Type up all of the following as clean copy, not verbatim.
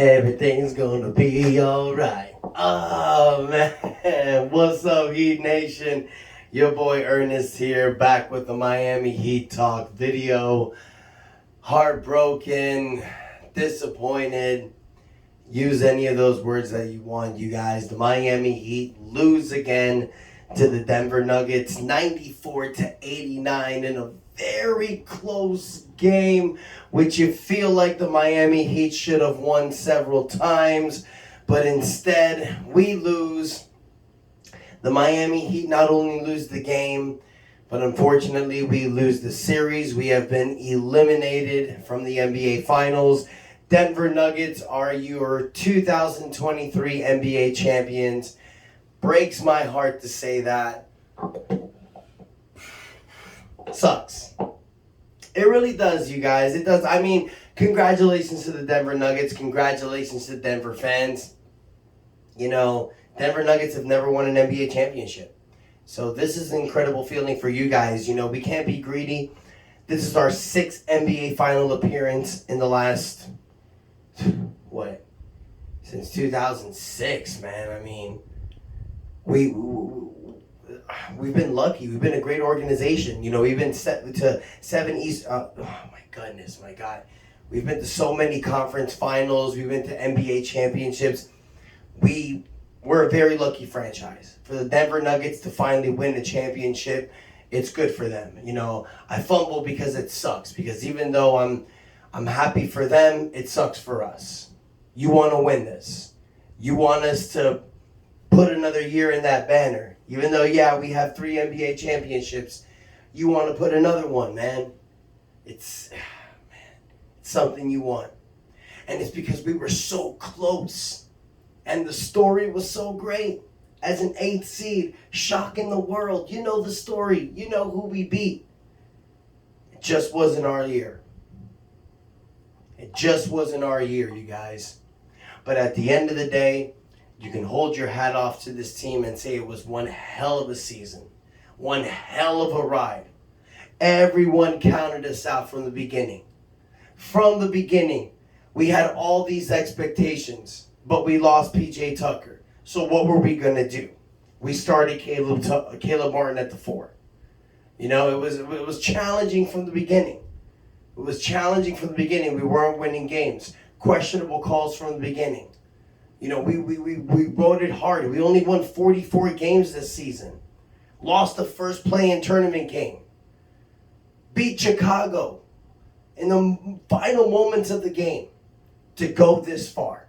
Everything's gonna be alright. Oh man, what's up, Heat Nation? Your boy Ernest here, back with the Miami Heat Talk video. Heartbroken, disappointed. Use any of those words that you want, you guys. The Miami Heat lose again to the Denver Nuggets, 94-89 in a very close game, which you feel like the Miami Heat should have won several times, but instead we lose. The Miami Heat not only lose the game, but unfortunately we lose the series. We have been eliminated from the NBA Finals. Denver Nuggets are your 2023 NBA champions. Breaks my heart to say that. Sucks. It really does, you guys. It does. I mean, congratulations to the Denver Nuggets. Congratulations to Denver fans. You know, Denver Nuggets have never won an NBA championship. So this is an incredible feeling for you guys. You know, we can't be greedy. This is our sixth NBA final appearance in the last, since 2006, man. I mean, we've been lucky. We've been a great organization. You know, we've been set to 7 East. Oh my goodness, my God. We've been to so many conference finals. We've been to NBA championships. We're a very lucky franchise. For the Denver Nuggets to finally win a championship, it's good for them. You know, I fumble because it sucks. Because even though I'm happy for them, it sucks for us. You want to win this. You want us to put another year in that banner. Even though, yeah, we have 3 NBA championships, you want to put another one, man. It's something you want. And it's because we were so close. And the story was so great. As an 8th seed, shocking the world. You know the story. You know who we beat. It just wasn't our year. It just wasn't our year, you guys. But at the end of the day, you can hold your hat off to this team and say it was one hell of a season. One hell of a ride. Everyone counted us out from the beginning. From the beginning, we had all these expectations, but we lost P.J. Tucker. So what were we going to do? We started Caleb Martin at the 4. You know, it was challenging from the beginning. It was challenging from the beginning. We weren't winning games. Questionable calls from the beginning. You know, we rode it hard. We only won 44 games this season. Lost the first play-in tournament game. Beat Chicago in the final moments of the game to go this far.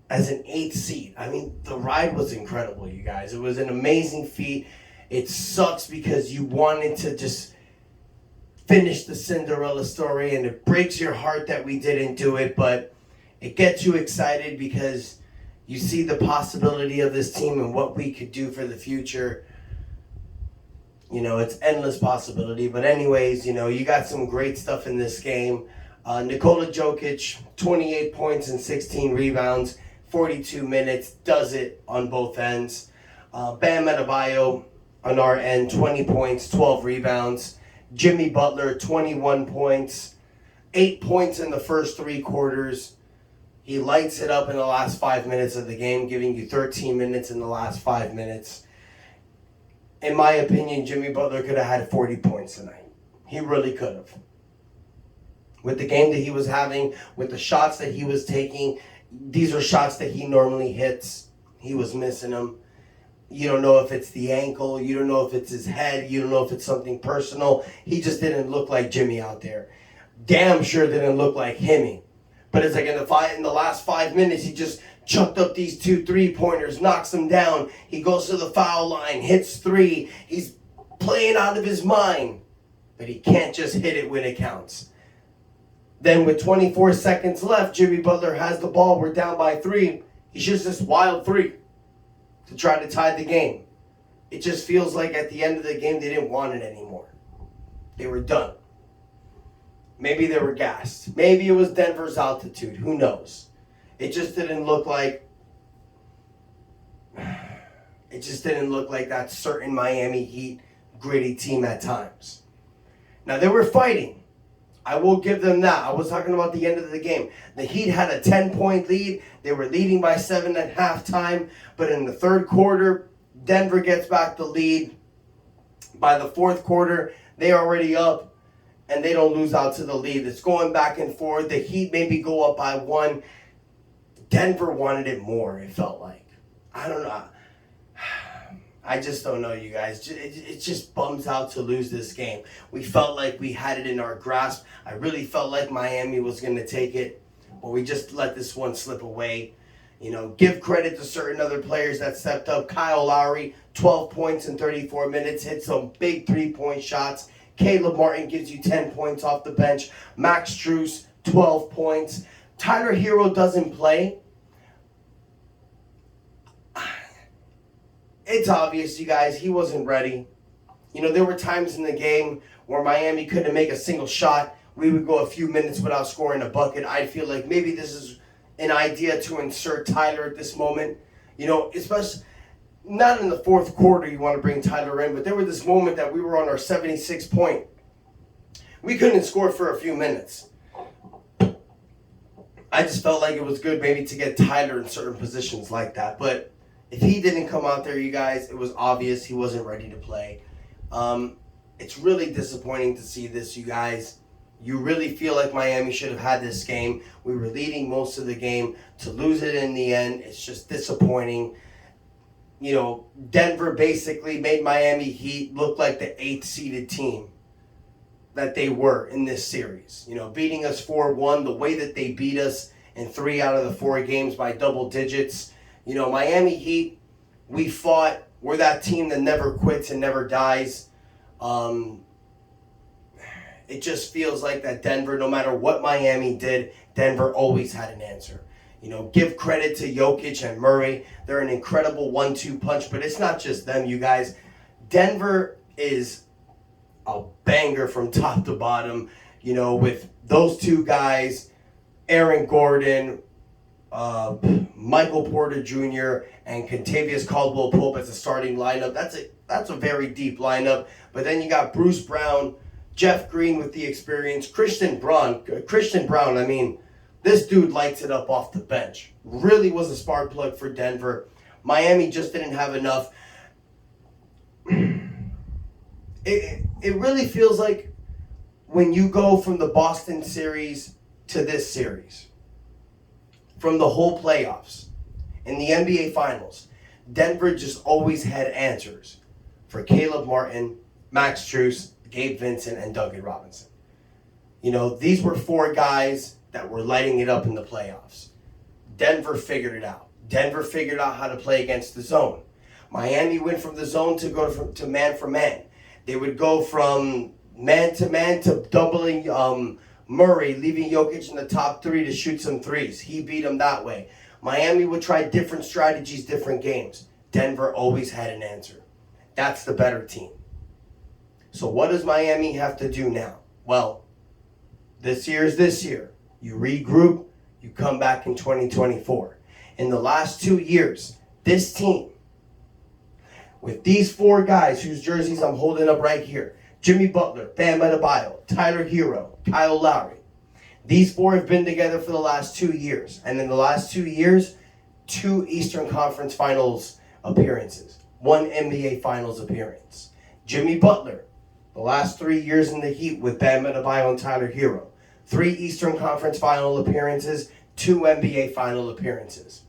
As an 8th seed. I mean, the ride was incredible, you guys. It was an amazing feat. It sucks because you wanted to just finish the Cinderella story, and it breaks your heart that we didn't do it, but it gets you excited because you see the possibility of this team and what we could do for the future. You know, it's endless possibility. But anyways, you know, you got some great stuff in this game. Nikola Jokic, 28 points and 16 rebounds, 42 minutes, does it on both ends. Bam Adebayo on our end, 20 points, 12 rebounds. Jimmy Butler, 21 points, 8 points in the first 3 quarters. He lights it up in the last 5 minutes of the game, giving you 13 minutes in the last 5 minutes. In my opinion, Jimmy Butler could have had 40 points tonight. He really could have. With the game that he was having, with the shots that he was taking, these are shots that he normally hits. He was missing them. You don't know if it's the ankle. You don't know if it's his head. You don't know if it's something personal. He just didn't look like Jimmy out there. Damn sure didn't look like Himmy. But it's like in the last 5 minutes, he just chucked up these 2 3-pointers, knocks them down. He goes to the foul line, hits 3. He's playing out of his mind. But he can't just hit it when it counts. Then with 24 seconds left, Jimmy Butler has the ball. We're down by 3. He shoots this wild 3 to try to tie the game. It just feels like at the end of the game, they didn't want it anymore. They were done. Maybe they were gassed. Maybe it was Denver's altitude. Who knows? It just didn't look like that certain Miami Heat gritty team at times. Now, they were fighting. I will give them that. I was talking about the end of the game. The Heat had a 10-point lead. They were leading by 7 at halftime. But in the third quarter, Denver gets back the lead. By the fourth quarter, they already up, and they don't lose out to the lead. It's going back and forth. The Heat maybe go up by 1. Denver wanted it more, it felt like. I don't know. I just don't know, you guys. It just bums out to lose this game. We felt like we had it in our grasp. I really felt like Miami was going to take it, but we just let this one slip away. Give credit to certain other players that stepped up. Kyle Lowry, 12 points in 34 minutes, hit some big three-point shots. Caleb Martin gives you 10 points off the bench. Max Strus, 12 points. Tyler Hero doesn't play. It's obvious, you guys, he wasn't ready. There were times in the game where Miami couldn't make a single shot. We would go a few minutes without scoring a bucket. I feel like maybe this is an idea to insert Tyler at this moment. Especially not in the fourth quarter you want to bring Tyler in, but there was this moment that we were on our 76 point. We couldn't score for a few minutes. I just felt like it was good maybe to get Tyler in certain positions like that, but if he didn't come out there, you guys, it was obvious he wasn't ready to play. It's really disappointing to see this, you guys. You really feel like Miami should have had this game. We were leading most of the game. To lose it in the end, it's just disappointing. Denver basically made Miami Heat look like the 8th-seeded team that they were in this series. Beating us 4-1, the way that they beat us in 3 out of the 4 games by double digits. Miami Heat, we fought. We're that team that never quits and never dies. It just feels like that Denver, no matter what Miami did, Denver always had an answer. Give credit to Jokic and Murray. They're an incredible 1-2 punch, but it's not just them, you guys. Denver is a banger from top to bottom, with those 2 guys, Aaron Gordon, Michael Porter Jr. and Kentavious Caldwell-Pope as a starting lineup. That's a very deep lineup. But then you got Bruce Brown, Jeff Green with the experience, Christian Brown. I mean, this dude lights it up off the bench. Really was a spark plug for Denver. Miami just didn't have enough. It really feels like when you go from the Boston series to this series, from the whole playoffs, in the NBA Finals, Denver just always had answers for Caleb Martin, Max Strus, Gabe Vincent, and Duncan Robinson. These were 4 guys that were lighting it up in the playoffs. Denver figured it out. Denver figured out how to play against the zone. Miami went from the zone to go to man for man. They would go from man to doubling Murray, leaving Jokic in the top 3 to shoot some threes. He beat him that way. Miami would try different strategies, different games. Denver always had an answer. That's the better team. So what does Miami have to do now? Well, this year is this year. You regroup, you come back in 2024. In the last 2 years, this team, with these 4 guys whose jerseys I'm holding up right here, Jimmy Butler, Bam Adebayo, Tyler Hero, Kyle Lowry. These 4 have been together for the last 2 years. And in the last 2 years, 2 Eastern Conference Finals appearances. 1 NBA Finals appearance. Jimmy Butler, the last 3 years in the Heat with Bam Adebayo and Tyler Hero. 3 Eastern Conference Final appearances, 2 NBA Final appearances.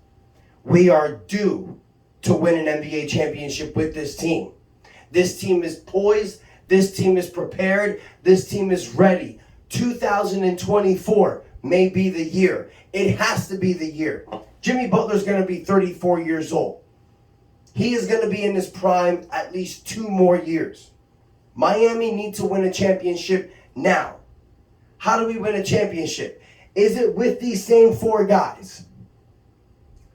We are due to win an NBA championship with this team. This team is poised. This team is prepared. This team is ready. 2024 may be the year. It has to be the year. Jimmy Butler's going to be 34 years old. He is going to be in his prime at least 2 more years. Miami needs to win a championship now. How do we win a championship? Is it with these same 4 guys?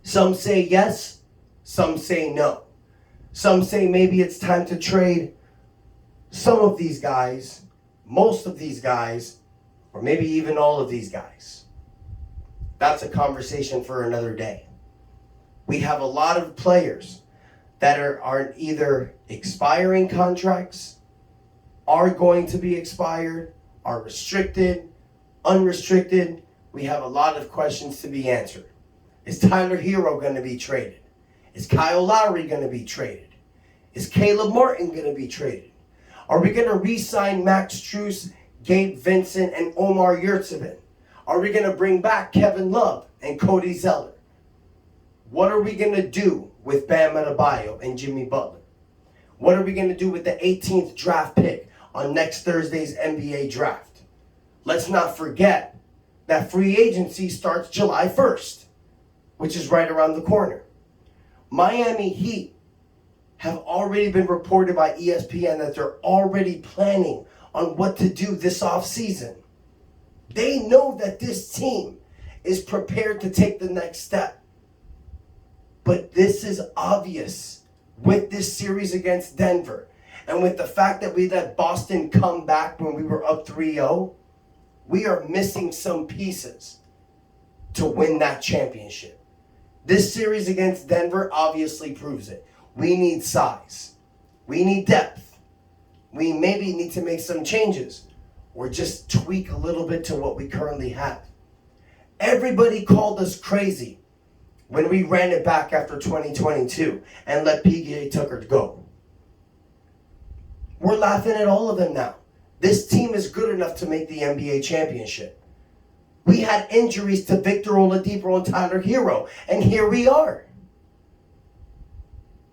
Some say yes. Some say no. Some say maybe it's time to trade some of these guys, most of these guys, or maybe even all of these guys. That's a conversation for another day. We have a lot of players that are either expiring contracts, are going to be expired, are restricted, unrestricted. We have a lot of questions to be answered. Is Tyler Hero going to be traded? Is Kyle Lowry going to be traded? Is Caleb Martin going to be traded? Are we going to re-sign Max Strus, Gabe Vincent, and Omar Yurtseven? Are we going to bring back Kevin Love and Cody Zeller? What are we going to do with Bam Adebayo and Jimmy Butler? What are we going to do with the 18th draft pick on next Thursday's NBA draft? Let's not forget that free agency starts July 1st, which is right around the corner. Miami Heat have already been reported by ESPN that they're already planning on what to do this offseason. They know that this team is prepared to take the next step. But this is obvious with this series against Denver. And with the fact that we let Boston come back when we were up 3-0, we are missing some pieces to win that championship. This series against Denver obviously proves it. We need size. We need depth. We maybe need to make some changes or just tweak a little bit to what we currently have. Everybody called us crazy when we ran it back after 2022 and let PJ Tucker go. We're laughing at all of them now. This team is good enough to make the NBA championship. We had injuries to Victor Oladipo and Tyler Hero, and here we are.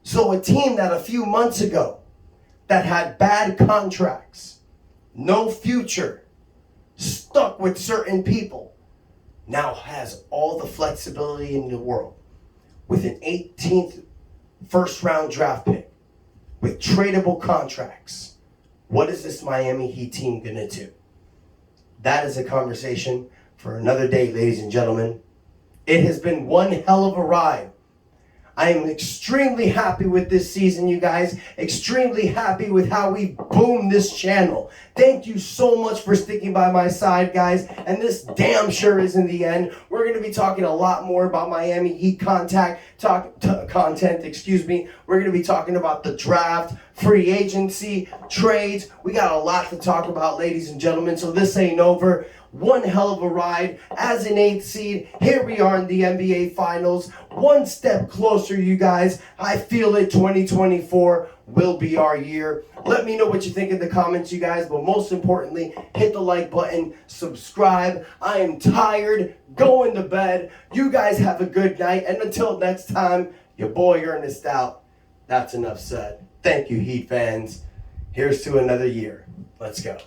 So a team that a few months ago that had bad contracts, no future, stuck with certain people, now has all the flexibility in the world with an 18th first-round draft pick, with tradable contracts. What is this Miami Heat team going to do? That is a conversation for another day, ladies and gentlemen. It has been one hell of a ride. I am extremely happy with this season, you guys. Extremely happy with how we boomed this channel. Thank you so much for sticking by my side, guys. And this damn sure is in the end. We're going to be talking a lot more about Miami Heat content. We're going to be talking about the draft, free agency, trades. We got a lot to talk about, ladies and gentlemen. So this ain't over. One hell of a ride. As an 8th seed, here we are in the NBA Finals. One step closer, you guys. I feel it. 2024 will be our year. Let me know what you think in the comments, you guys. But most importantly, hit the like button. Subscribe. I am tired. Going to bed. You guys have a good night. And until next time, your boy Ernest out. That's enough said. Thank you, Heat fans. Here's to another year. Let's go.